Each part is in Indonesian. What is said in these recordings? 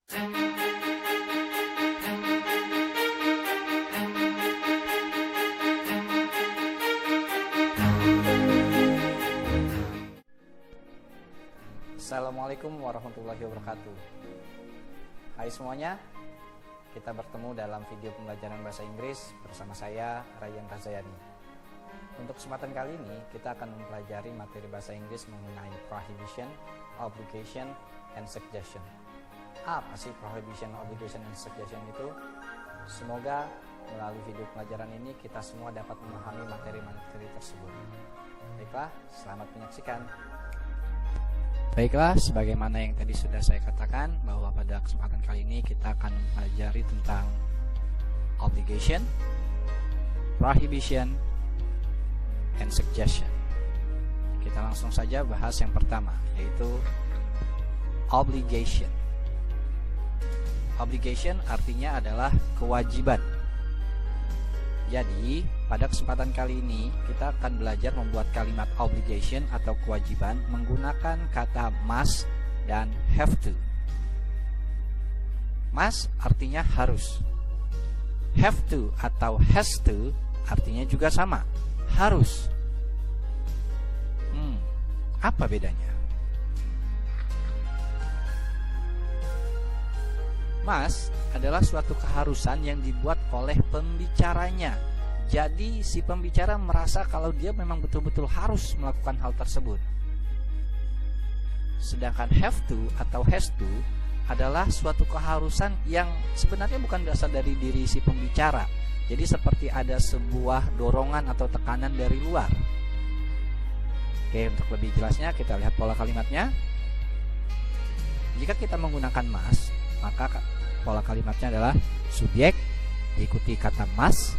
Assalamualaikum warahmatullahi wabarakatuh. Hai semuanya, kita bertemu dalam video pembelajaran bahasa Inggris bersama saya, Ryan Razayani. Untuk kesempatan kali ini, kita akan mempelajari materi bahasa Inggris mengenai prohibition, obligation, and suggestion. Apa sih prohibition, obligation, and suggestion itu? Semoga melalui video pelajaran ini kita semua dapat memahami materi-materi tersebut. Baiklah, selamat menyaksikan. Baiklah, sebagaimana yang tadi sudah saya katakan, bahwa pada kesempatan kali ini kita akan mempelajari tentang obligation, prohibition, and suggestion. Kita langsung saja bahas yang pertama, yaitu obligation. Obligation artinya adalah kewajiban. Jadi, pada kesempatan kali ini kita akan belajar membuat kalimat obligation atau kewajiban menggunakan kata must dan have to. Must artinya harus. Have to atau has to artinya juga sama, harus. Apa bedanya? Must adalah suatu keharusan yang dibuat oleh pembicaranya. Jadi si pembicara merasa kalau dia memang betul-betul harus melakukan hal tersebut. Sedangkan have to atau has to adalah suatu keharusan yang sebenarnya bukan berasal dari diri si pembicara. Jadi seperti ada sebuah dorongan atau tekanan dari luar. Oke, untuk lebih jelasnya kita lihat pola kalimatnya. Jika kita menggunakan must, maka pola kalimatnya adalah subjek diikuti kata must,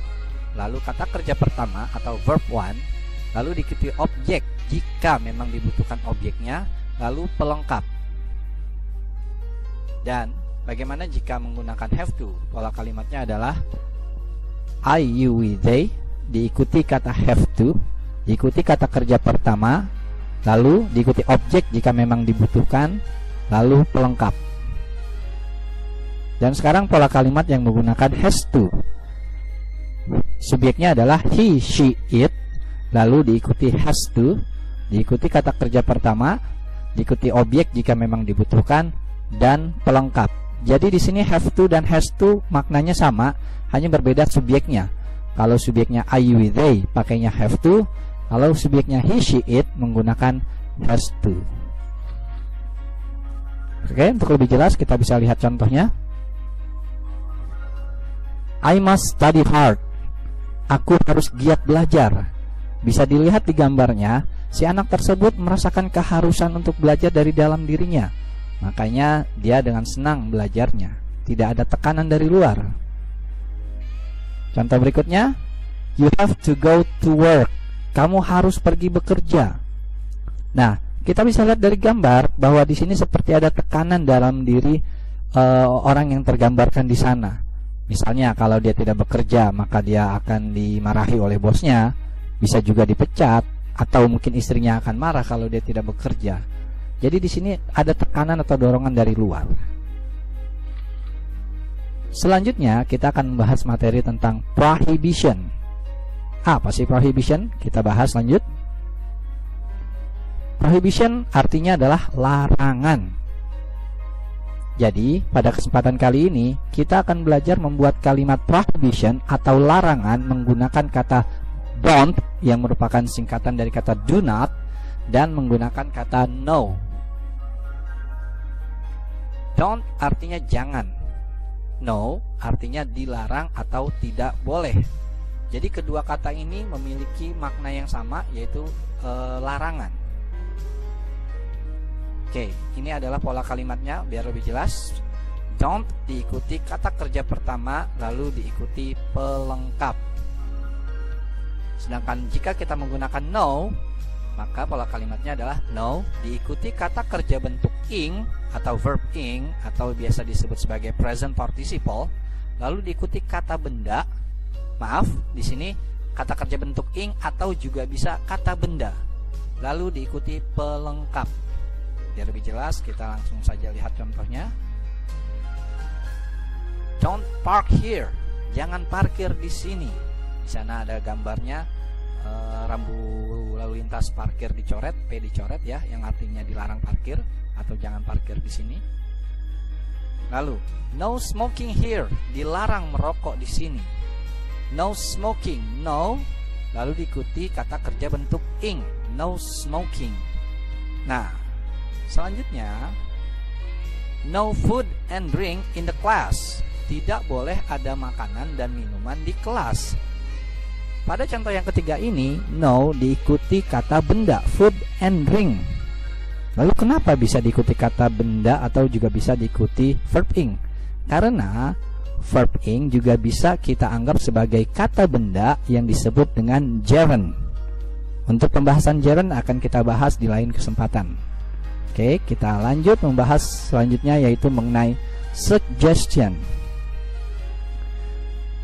lalu kata kerja pertama atau verb one, lalu diikuti objek jika memang dibutuhkan objeknya, lalu pelengkap. Dan bagaimana jika menggunakan have to? Pola kalimatnya adalah I, you, we, they, diikuti kata have to, diikuti kata kerja pertama, lalu diikuti objek jika memang dibutuhkan, lalu pelengkap. Dan sekarang pola kalimat yang menggunakan has to. Subjeknya adalah he, she, it, lalu diikuti has to, diikuti kata kerja pertama, diikuti objek jika memang dibutuhkan, dan pelengkap. Jadi di sini have to dan has to maknanya sama, hanya berbeda subjeknya. Kalau subjeknya I, you, they pakainya have to, kalau subjeknya he, she, it menggunakan has to. Oke, untuk lebih jelas kita bisa lihat contohnya. I must study hard. Aku harus giat belajar. Bisa dilihat di gambarnya, si anak tersebut merasakan keharusan untuk belajar dari dalam dirinya. Makanya dia dengan senang belajarnya. Tidak ada tekanan dari luar. Contoh berikutnya, you have to go to work. Kamu harus pergi bekerja. Nah, kita bisa lihat dari gambar bahwa di sini seperti ada tekanan dalam diri orang yang tergambarkan di sana. Misalnya kalau dia tidak bekerja, maka dia akan dimarahi oleh bosnya, bisa juga dipecat, atau mungkin istrinya akan marah kalau dia tidak bekerja. Jadi di sini ada tekanan atau dorongan dari luar. Selanjutnya kita akan membahas materi tentang prohibition. Apa sih prohibition? Kita bahas lanjut. Prohibition artinya adalah larangan. Jadi, pada kesempatan kali ini, kita akan belajar membuat kalimat prohibition atau larangan menggunakan kata don't yang merupakan singkatan dari kata do not dan menggunakan kata no. Don't artinya jangan. No artinya dilarang atau tidak boleh. Jadi kedua kata ini memiliki makna yang sama, yaitu larangan. Oke, ini adalah pola kalimatnya biar lebih jelas. Don't diikuti kata kerja pertama, lalu diikuti pelengkap. Sedangkan jika kita menggunakan no, maka pola kalimatnya adalah no diikuti kata kerja bentuk ing atau verb ing atau biasa disebut sebagai present participle, lalu diikuti kata benda. Maaf, di sini kata kerja bentuk ing atau juga bisa kata benda, lalu diikuti pelengkap. Biar lebih jelas, kita langsung saja lihat contohnya. Don't park here. Jangan parkir di sini. Di sana ada gambarnya rambu lalu lintas parkir dicoret, P dicoret ya, yang artinya dilarang parkir atau jangan parkir di sini. Lalu, no smoking here. Dilarang merokok di sini. No smoking. No. Lalu diikuti kata kerja bentuk ing. No smoking. Nah, selanjutnya, no food and drink in the class. Tidak boleh ada makanan dan minuman di kelas. Pada contoh yang ketiga ini, no diikuti kata benda, food and drink. Lalu kenapa bisa diikuti kata benda atau juga bisa diikuti verb ing? Karena verb ing juga bisa kita anggap sebagai kata benda yang disebut dengan gerund. Untuk pembahasan gerund akan kita bahas di lain kesempatan. Oke, kita lanjut membahas selanjutnya, yaitu mengenai suggestion.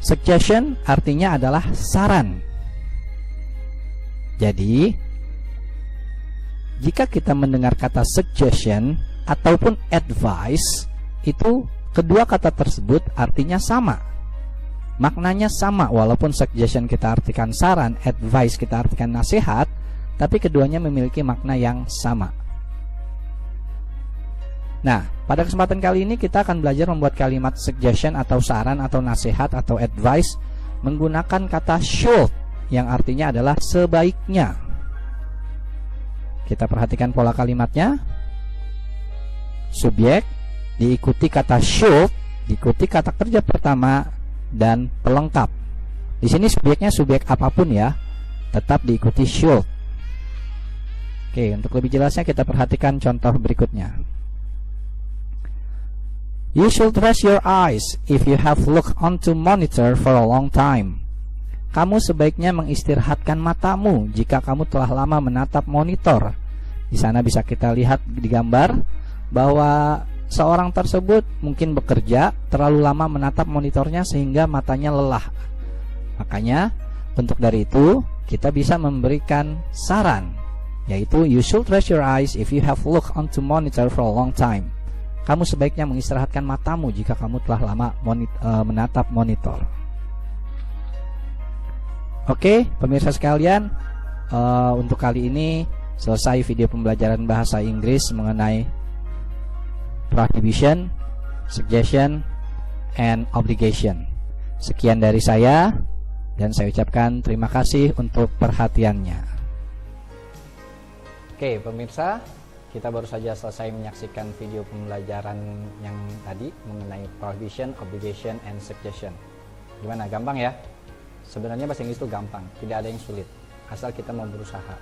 Suggestion artinya adalah saran. Jadi, jika kita mendengar kata suggestion ataupun advice, itu kedua kata tersebut artinya sama. Maknanya sama, walaupun suggestion kita artikan saran, advice kita artikan nasihat, tapi keduanya memiliki makna yang sama. Nah, pada kesempatan kali ini kita akan belajar membuat kalimat suggestion atau saran atau nasihat atau advice menggunakan kata should yang artinya adalah sebaiknya. Kita perhatikan pola kalimatnya. Subjek diikuti kata should, diikuti kata kerja pertama dan pelengkap. Di sini subjeknya subjek apapun ya, tetap diikuti should. Oke, untuk lebih jelasnya kita perhatikan contoh berikutnya. You should rest your eyes if you have looked onto monitor for a long time. Kamu sebaiknya mengistirahatkan matamu jika kamu telah lama menatap monitor. Di sana bisa kita lihat di gambar bahwa seorang tersebut mungkin bekerja terlalu lama menatap monitornya sehingga matanya lelah. Makanya untuk dari itu kita bisa memberikan saran, yaitu you should rest your eyes if you have looked onto monitor for a long time. Kamu sebaiknya mengistirahatkan matamu jika kamu telah lama menatap monitor. Oke, pemirsa sekalian, untuk kali ini selesai video pembelajaran bahasa Inggris mengenai prohibition, suggestion, and obligation. Sekian dari saya, dan saya ucapkan terima kasih untuk perhatiannya. Oke, pemirsa, kita baru saja selesai menyaksikan video pembelajaran yang tadi mengenai prohibition, obligation, and suggestion. Gimana, gampang ya? Sebenarnya bahasa Inggris itu gampang, tidak ada yang sulit, asal kita mau berusaha.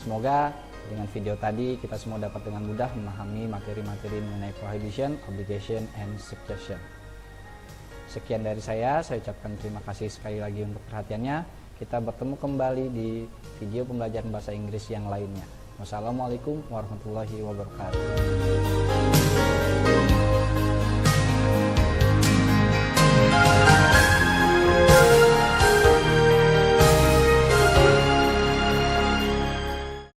Semoga dengan video tadi kita semua dapat dengan mudah memahami materi-materi mengenai prohibition, obligation, and suggestion. Sekian dari saya ucapkan terima kasih sekali lagi untuk perhatiannya. Kita bertemu kembali di video pembelajaran bahasa Inggris yang lainnya. Wassalamualaikum warahmatullahi wabarakatuh.